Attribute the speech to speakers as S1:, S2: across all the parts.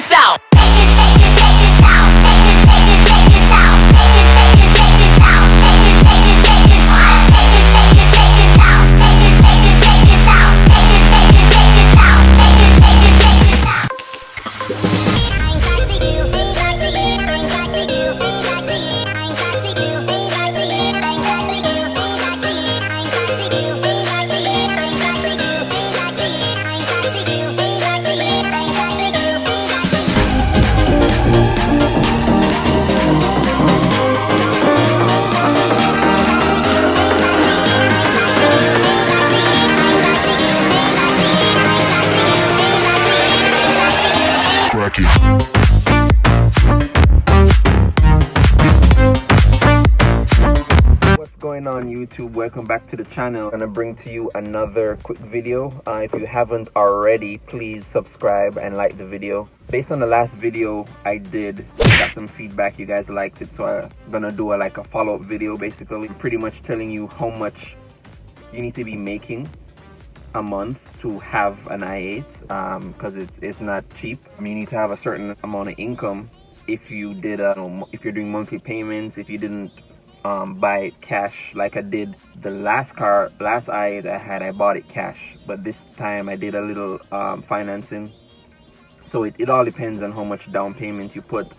S1: this out.
S2: What's going on YouTube? Welcome back to the channel. I'm gonna bring to you another quick video. If you haven't already, please subscribe and like the video. Based on the last video I did, got some feedback, you guys liked it, so I'm gonna do a follow-up video, basically pretty much telling you how much you need to be making a month to have an i8, because it's not cheap. I mean, you need to have a certain amount of income if you did if you're doing monthly payments, if you didn't buy it cash like I did the last i8 I had. I bought it cash, but this time I did a little financing. So it all depends on how much down payment you put,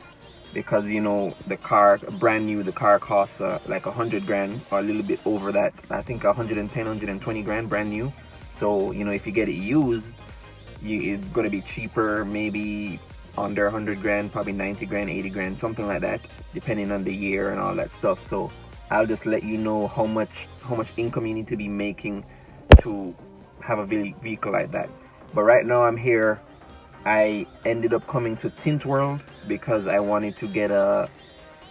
S2: because you know, the car brand new, the car costs like 100 grand or a little bit over that. I think 110, 120 grand brand new. So you know, if you get it used, it's gonna be cheaper, maybe under 100 grand, probably 90 grand, 80 grand, something like that, depending on the year and all that stuff. So I'll just let you know how much income you need to be making to have a vehicle like that. But right now I'm here. I ended up coming to Tint World because I wanted to get a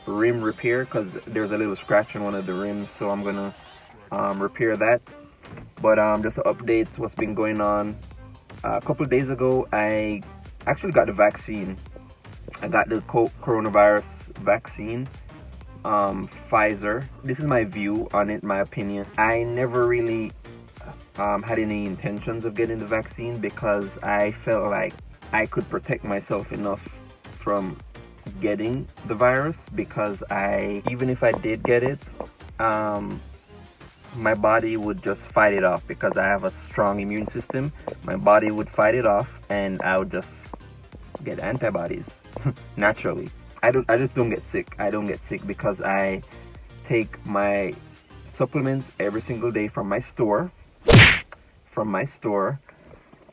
S2: rim repair, because there's a little scratch on one of the rims, so I'm gonna repair that. But just to update what's been going on, a couple of days ago I actually got the vaccine. I got the coronavirus vaccine, Pfizer. This is my view on it, my opinion. I never really had any intentions of getting the vaccine because I felt like I could protect myself enough from getting the virus, because even if I did get it, my body would just fight it off, because I have a strong immune system. My body would fight it off and I would just get antibodies naturally. I just don't get sick. I don't get sick because I take my supplements every single day from my store.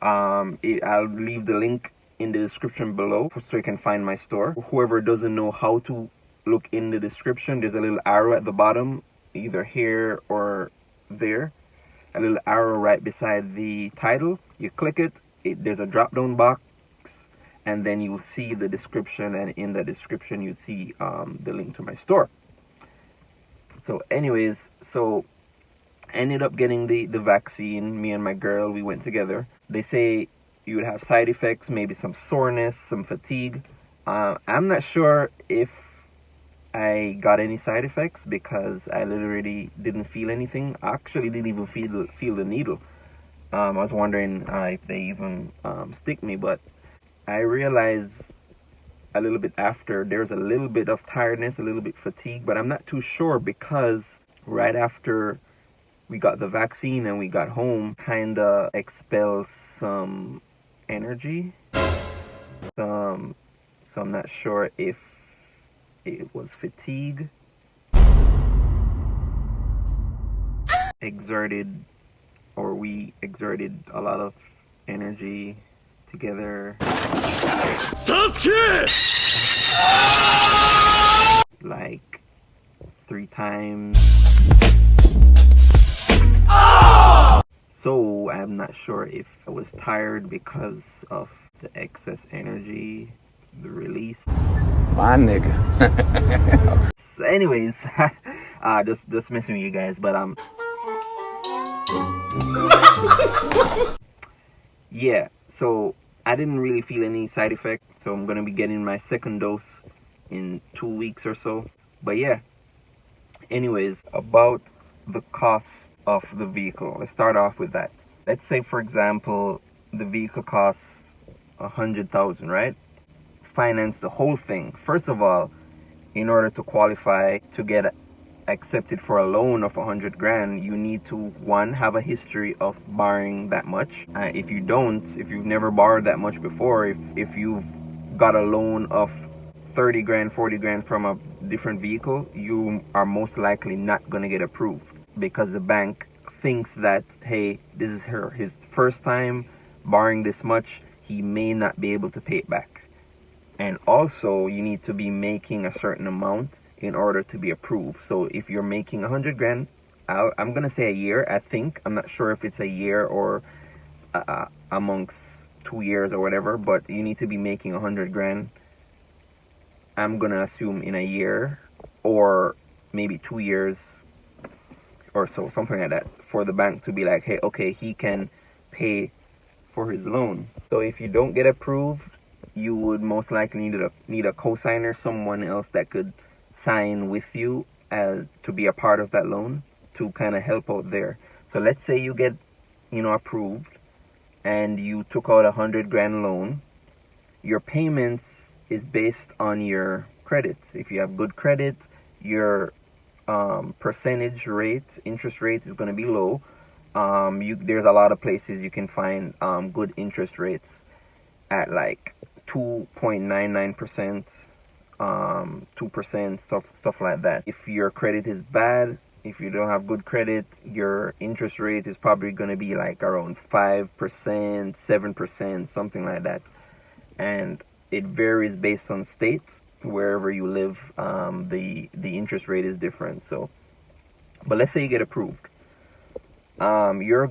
S2: I'll leave the link in the description below so you can find my store. Whoever doesn't know how to look in the description, there's a little arrow at the bottom, either here or there, a little arrow right beside the title. You click it, there's a drop down box, and then you will see the description, and in the description you see the link to my store. So anyways, so I ended up getting the vaccine. Me and my girl, we went together. They say you would have side effects, maybe some soreness, some fatigue. I'm not sure if I got any side effects, because I literally didn't feel anything. I actually didn't even feel the needle. I was wondering if they even stick me, but I realized a little bit after there's a little bit of tiredness, a little bit fatigue, but I'm not too sure, because right after we got the vaccine and we got home, kinda expelled some energy. So I'm not sure if it was fatigue, we exerted a lot of energy together, Sasuke! Like 3 times. So I'm not sure if I was tired because of the excess energy, the release.
S3: My nigga.
S2: So anyways, just messing with you guys, but yeah, so I didn't really feel any side effects, so I'm gonna be getting my second dose in 2 weeks or so. But yeah, anyways, about the cost of the vehicle, let's start off with that. Let's say, for example, the vehicle costs 100,000, right? finance the whole thing. First of all, in order to qualify to get accepted for a loan of 100 grand, you need to, one, have a history of borrowing that much. If you don't, if you've never borrowed that much before, if you've got a loan of 30 grand, 40 grand from a different vehicle, you are most likely not going to get approved, because the bank thinks that, hey, this is his first time borrowing this much, he may not be able to pay it back. And also, you need to be making a certain amount in order to be approved. So if you're making 100 grand, I'm gonna say a year. I'm not sure if it's a year or amongst 2 years or whatever, but you need to be making 100 grand. I'm gonna assume in a year or maybe 2 years or so, something like that, for the bank to be like, hey, okay, he can pay for his loan. So if you don't get approved, you would most likely need a cosigner, someone else that could sign with you as to be a part of that loan, to kind of help out there. So let's say you get, approved, and you took out 100 grand loan. Your payments is based on your credit. If you have good credit, your percentage rate, interest rate is going to be low. There's a lot of places you can find good interest rates at like 2.99%, 2%, stuff like that. If your credit is bad, if you don't have good credit, your interest rate is probably going to be like around 5%, 7%, something like that. And it varies based on states. Wherever you live, the interest rate is different. So, but let's say you get approved. You're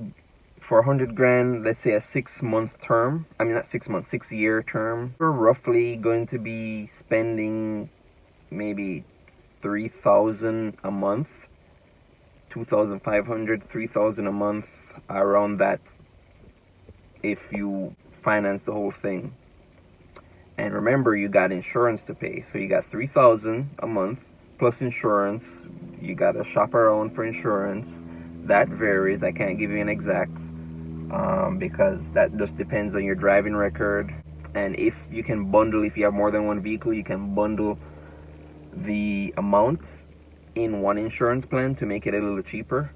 S2: for 100 grand, let's say a 6-month term. I mean, not 6 months, 6-year term. You're roughly going to be spending maybe 3,000 a month, 2,500, 3,000 a month, around that, if you finance the whole thing. And remember, you got insurance to pay. So you got 3,000 a month plus insurance. You got to shop around for insurance. That varies. I can't give you an exact, because that just depends on your driving record. And if you can bundle, if you have more than one vehicle, you can bundle the amounts in one insurance plan to make it a little cheaper.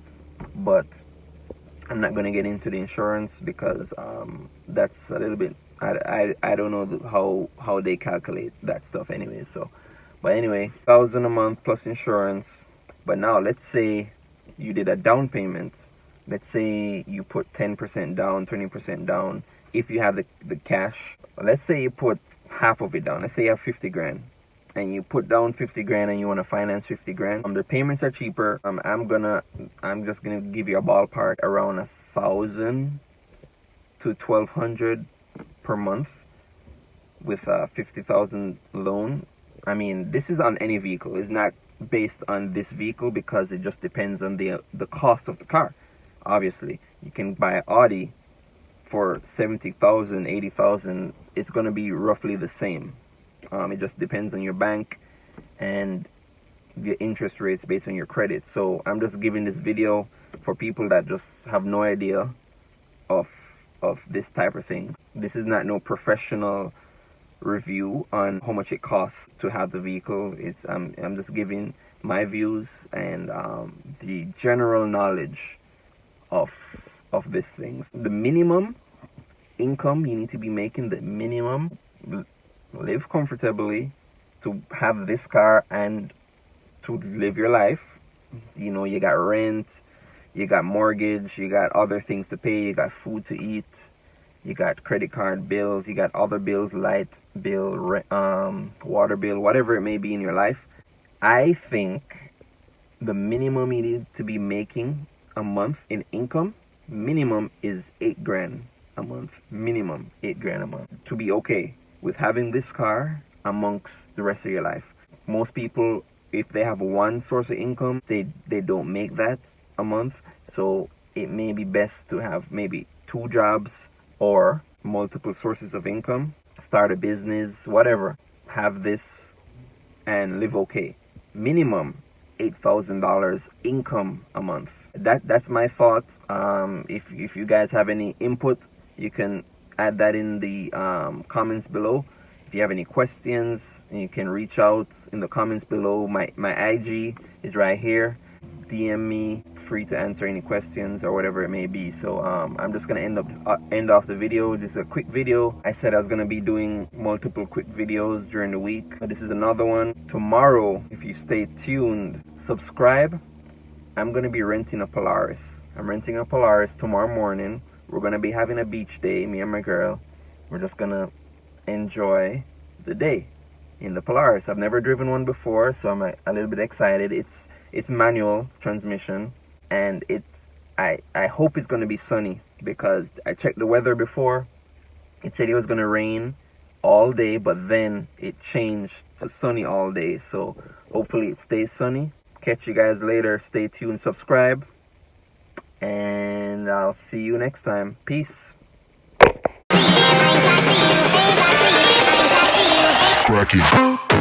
S2: But I'm not going to get into the insurance because that's a little bit, I don't know how they calculate that stuff anyway. So, but anyway, 1,000 a month plus insurance. But now let's say you did a down payment. Let's say you put 10% down, 20% down. If you have the cash, let's say you put half of it down. Let's say you have 50 grand and you put down 50 grand and you want to finance 50 grand. The payments are cheaper. I'm just gonna give you a ballpark, around 1,000 to 1,200 per month with a 50,000 loan. I mean, this is on any vehicle. It's not based on this vehicle because it just depends on the cost of the car. Obviously, you can buy an Audi for 70,000, 80,000. It's going to be roughly the same. It just depends on your bank and the interest rates based on your credit. So I'm just giving this video for people that just have no idea of this type of thing. This is not no professional review on how much it costs to have the vehicle. I'm just giving my views and the general knowledge of these things. The minimum income you need to be making, the minimum, live comfortably, to have this car and to live your life. You got rent, you got mortgage, you got other things to pay, you got food to eat, you got credit card bills, you got other bills, light bill, water bill, whatever it may be in your life. I think the minimum you need to be making a month in income, minimum, is 8 grand a month. Minimum 8 grand a month to be okay with having this car amongst the rest of your life. Most people, if they have one source of income, they don't make that a month. So it may be best to have maybe 2 jobs or multiple sources of income. Start a business, whatever. Have this and live okay. Minimum $8,000 income a month. That's my thoughts. If you guys have any input, you can add that in the comments below. If If you have any questions, you can reach out in the comments below. My IG is right here. DM me, free to answer any questions or whatever it may be. So I'm just gonna end off the video. This is a quick video. I said I was gonna be doing multiple quick videos during the week, but this is another one. Tomorrow, if you stay tuned, subscribe, I'm gonna be renting a Polaris. I'm renting a Polaris tomorrow morning. We're gonna be having a beach day, me and my girl. We're just gonna enjoy the day in the Polaris. I've never driven one before, so I'm a little bit excited. It's manual transmission, and I hope it's gonna be sunny, because I checked the weather before. It said it was gonna rain all day, but then it changed to sunny all day. So hopefully it stays sunny. Catch you guys later. Stay tuned, subscribe, and I'll see you next time. Peace.
S1: Crack it.